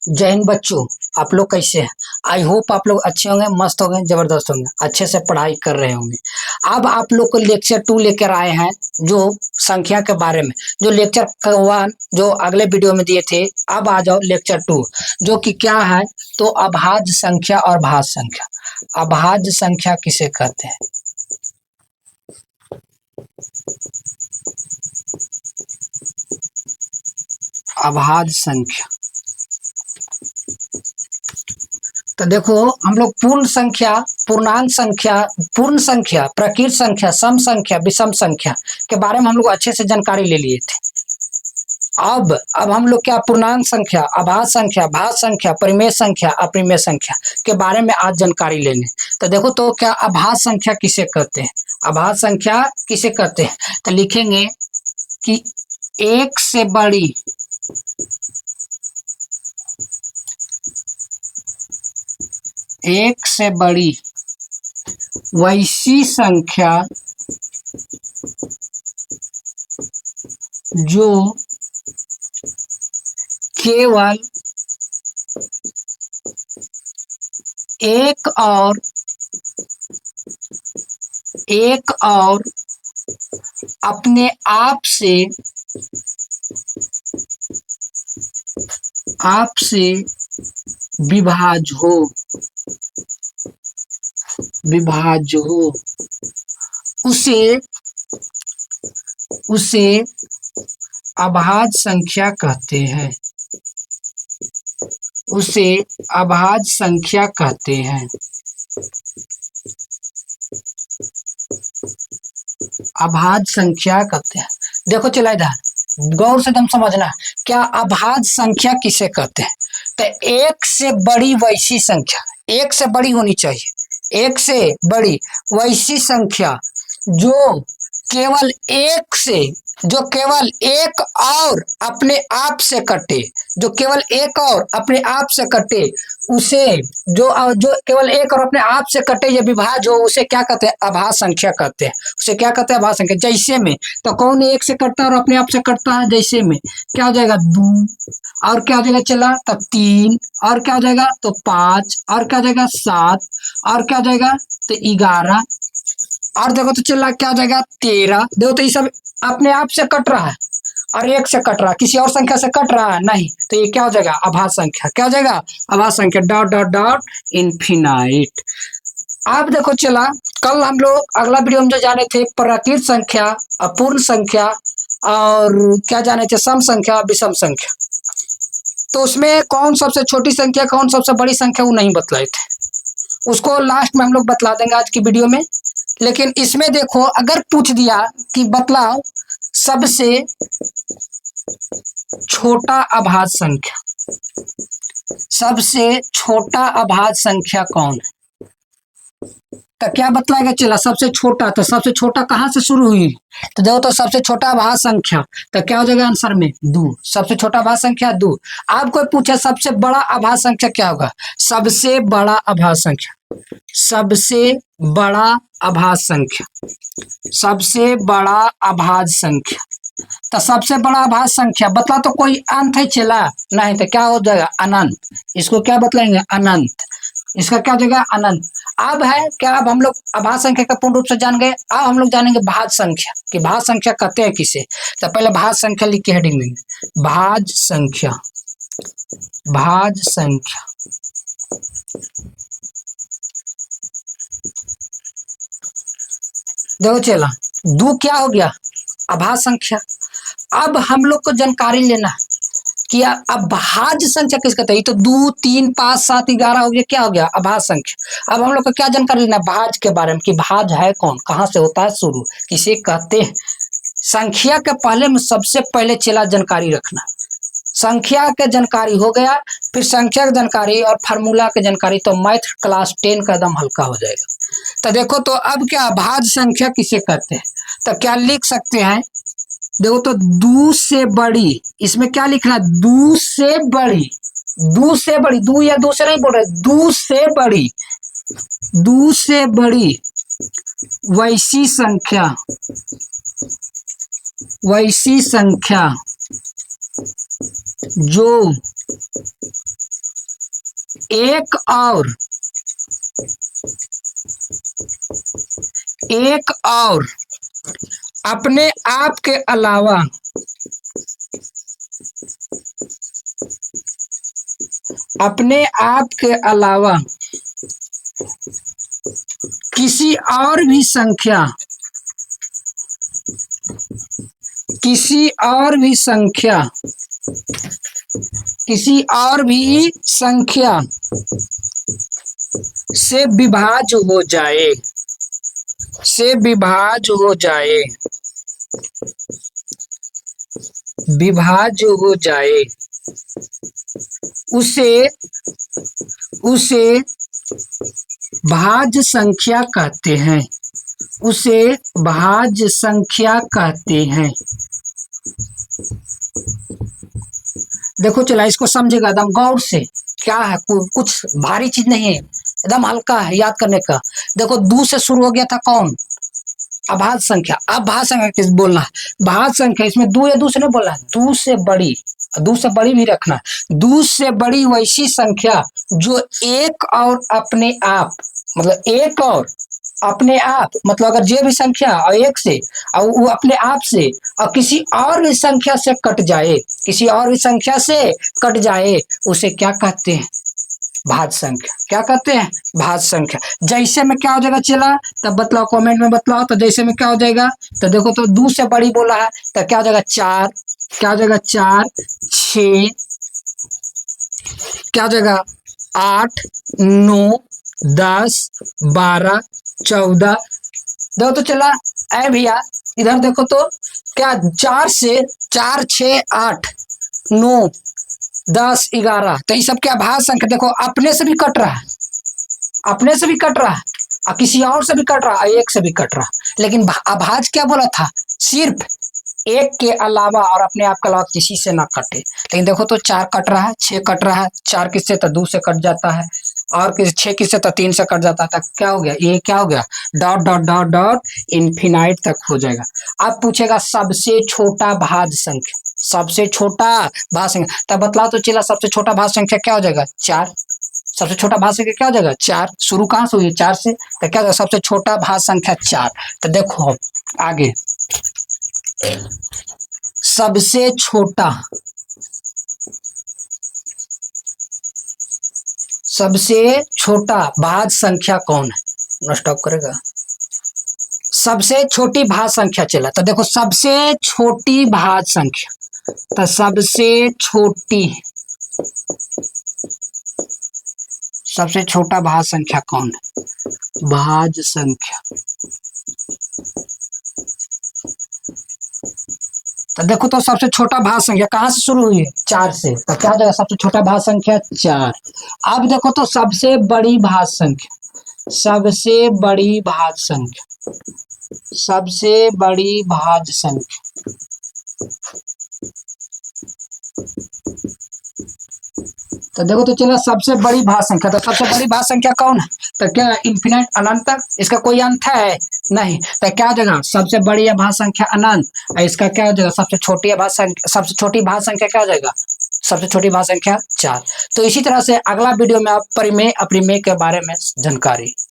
जय हिंद बच्चों। आप लोग कैसे हैं? आई होप आप लोग अच्छे होंगे, मस्त होंगे, जबरदस्त होंगे, अच्छे से पढ़ाई कर रहे होंगे। अब आप लोग को लेक्चर 2 लेकर आए हैं, जो संख्या के बारे में, जो लेक्चर 1 जो अगले वीडियो में दिए थे। अब आ जाओ लेक्चर 2, जो कि क्या है, तो अभाज्य संख्या और भाज्य संख्या। अभाज्य संख्या किसे कहते हैं? अभाज्य संख्या। तो देखो, हम लोग पूर्ण संख्या, पूर्णांक संख्या, पूर्ण संख्या, प्रकृत संख्या, सम संख्या, विषम संख्या के बारे में हम लोग अच्छे से जानकारी ले लिए थे। अब हम लोग क्या पूर्णांक संख्या, अभाज्य संख्या, भाज्य संख्या, परिमेय संख्या, अपरिमेय संख्या के बारे में आज जानकारी लेंगे। तो देखो, तो क्या अभाज्य संख्या किसे कहते हैं? अभाज्य संख्या किसे कहते हैं? तो लिखेंगे कि एक से बड़ी वैसी संख्या जो केवल एक और अपने आप से विभाज्य हो, उसे अभाज्य संख्या कहते हैं। अभाज्य संख्या कहते हैं। देखो चला, इधर गौर से तुम समझना, क्या अभाज्य संख्या किसे कहते हैं? तो एक से बड़ी वैसी संख्या, एक से बड़ी होनी चाहिए, एक से बड़ी वैसी संख्या जो केवल एक और अपने आप से कटे, उसे जो केवल एक और अपने आप से कटे या विभाज्य हो, उसे क्या कहते हैं? अभाज्य संख्या कहते हैं। उसे क्या कहते हैं? अभाज्य संख्या। जैसे में तो कौन एक से कटता है और अपने आप से कटता है? जैसे में क्या हो जाएगा? 2, और क्या हो जाएगा? चला तब 3, और क्या हो जाएगा? तो 5, और क्या हो जाएगा? 7, और क्या हो जाएगा? तो 11, और देखो तो चला क्या हो जाएगा? 13। देखो तो ये सब अपने आप से कट रहा है और एक से कट रहा है, किसी और संख्या से कट रहा है नहीं, तो ये क्या हो जाएगा? अभाज्य संख्या। क्या हो जाएगा? अभाज्य संख्या। Dot dot dot infinite. अब देखो चला, कल हम लोग अगला वीडियो में जो जाने थे प्राकृत संख्या, अपूर्ण संख्या, और क्या जाने थे? सम संख्या, विषम संख्या। तो उसमें कौन सबसे छोटी संख्या, कौन सबसे बड़ी संख्या, वो नहीं बतलाए थे। उसको लास्ट में हम लोग बतला देंगे आज की वीडियो में। लेकिन इसमें देखो, अगर पूछ दिया कि बतलाओ सबसे छोटा अभाज्य संख्या कौन है? तो क्या बतलाएगा? चला सबसे छोटा, तो सबसे छोटा कहाँ से शुरू हुई? तो देखो, तो सबसे छोटा अभाज्य संख्या, तो क्या हो जाएगा आंसर में? 2। सबसे छोटा अभाज्य संख्या 2। अब कोई पूछे सबसे बड़ा अभाज्य संख्या क्या होगा? सबसे बड़ा अभाज्य संख्या, सबसे बड़ा अभाज्य संख्या। तो सबसे बड़ा अभाज्य संख्या बतला, तो कोई अंत है चला नहीं, तो क्या हो जाएगा? अनंत। इसको क्या बतलाएंगे? अनंत। इसका क्या हो जाएगा? अनंत। अब है क्या, अब हम लोग अभाज्य संख्या का पूर्ण रूप से जान गए। अब हम लोग जानेंगे भाज्य संख्या, कि भाज्य संख्या कहते हैं किसे। तो पहले भाज्य संख्या लिख के हेडिंग में, भाज्य संख्या। देखो चला, 2 क्या हो गया? अभाज्य संख्या। अब हम लोग को जानकारी लेना कि अब भाज्य संख्या किस कहते हैं? ये तो 2, 3, 5, 7, 11 हो गया। क्या हो गया? अभाज्य संख्या। अब हम लोग को क्या जानकारी लेना? भाज्य के बारे में, कि भाज्य है कौन, कहाँ से होता है शुरू, किसे कहते हैं। संख्या के पहले में सबसे पहले चला जानकारी रखना। संख्या के जानकारी हो गया, फिर संख्या की जानकारी और फार्मूला की जानकारी, तो मैथ क्लास 10 का एकदम हल्का हो जाएगा। तो देखो, तो अब क्या भाज्य संख्या किसे कहते हैं? तो क्या लिख सकते हैं? देखो, तो 2 से बड़ी, इसमें क्या लिखना? 2 से बड़ी, 2 से बड़ी, 2 या 2 से नहीं बोल रहे, 2 से बड़ी वैसी संख्या जो एक और अपने आप के अलावा किसी और भी संख्या से विभाज्य हो जाए उसे भाज्य संख्या कहते हैं। देखो चला, इसको समझेगा एकदम गौर से। क्या है, कुछ भारी चीज नहीं है, एकदम हल्का है याद करने का। देखो, दू से शुरू हो गया था कौन? अभाज्य संख्या। अब भाज्य संख्या किस बोलना है? भाज्य संख्या, इसमें दू या दू से नहीं बोलना है, दू से बड़ी भी रखना। दू से बड़ी वैसी संख्या जो एक और अपने आप, मतलब एक और अपने आप, मतलब अगर जे भी संख्या और एक से और वो अपने आप से और किसी और भी संख्या से कट जाए, उसे क्या कहते हैं? भाज्य संख्या। क्या कहते हैं? भाज्य संख्या। जैसे में क्या हो जाएगा चला, तब बतलाओ, कमेंट में बतलाओ। तो जैसे में क्या हो जाएगा, तो देखो, तो दू से बड़ी बोला है तो क्या हो जाएगा? 4। क्या हो जाएगा? 4, 6, क्या हो जाएगा? 8, 9, 10, 12, 14। देखो तो चला, ऐ भैया इधर देखो तो क्या, 4 से 4, 6, 8, 9, 10, 11, तो ये सब क्या? भाज्य संख्या। देखो, अपने से भी कट रहा है और किसी और से भी कट रहा है, एक से भी कट रहा है। लेकिन अभाज्य क्या बोला था? सिर्फ एक के अलावा और अपने आप के अलावा किसी से ना कटे। लेकिन देखो तो 4 कट रहा है, 6 कट रहा है, 4 किससे? तो 2 से कट जाता है, और 6 किससे? तो 3 से कट जाता है। तक क्या हो गया? ये क्या हो गया? Dot dot dot dot infinite तक हो जाएगा। अब पूछेगा सबसे छोटा भाज्य संख्या, तब बतलाओ तो चला, सबसे छोटा भाज्य संख्या क्या हो जाएगा? 4। सबसे छोटा भाज्य संख्या क्या हो जाएगा? 4। शुरू कहाँ से हुई? 4 से, तो क्या होगा? सबसे छोटा भाज्य संख्या 4। तो देखो आगे, सबसे छोटा भाज्य संख्या कौन है? स्टॉप करेगा। सबसे छोटी भाज्य संख्या चला, तो देखो सबसे छोटी भाज्य संख्या, तो सबसे छोटा भाज्य संख्या कौन है? भाज्य संख्या। तो देखो तो सबसे छोटा भाज्य संख्या कहाँ से शुरू हुई है? 4 से, तो क्या हो जाएगा? सबसे छोटा भाज्य संख्या 4। अब देखो तो सबसे बड़ी भाज्य संख्या, तो देखो तो चला, सबसे बड़ी भाज्य संख्या, तो सबसे बड़ी भाज्य संख्या कौन है? तो क्या? इन्फिनाइट, अनंत तक। इसका कोई अंत है नहीं, तो क्या हो जाएगा? सबसे बड़ी भाज्य संख्या अनंत, और इसका क्या हो जाएगा? सबसे छोटी भाज्य संख्या क्या हो जाएगा? सबसे छोटी भाज्य संख्या 4। तो इसी तरह से अगला वीडियो में आप परिमेय अपरिमेय के बारे में जानकारी।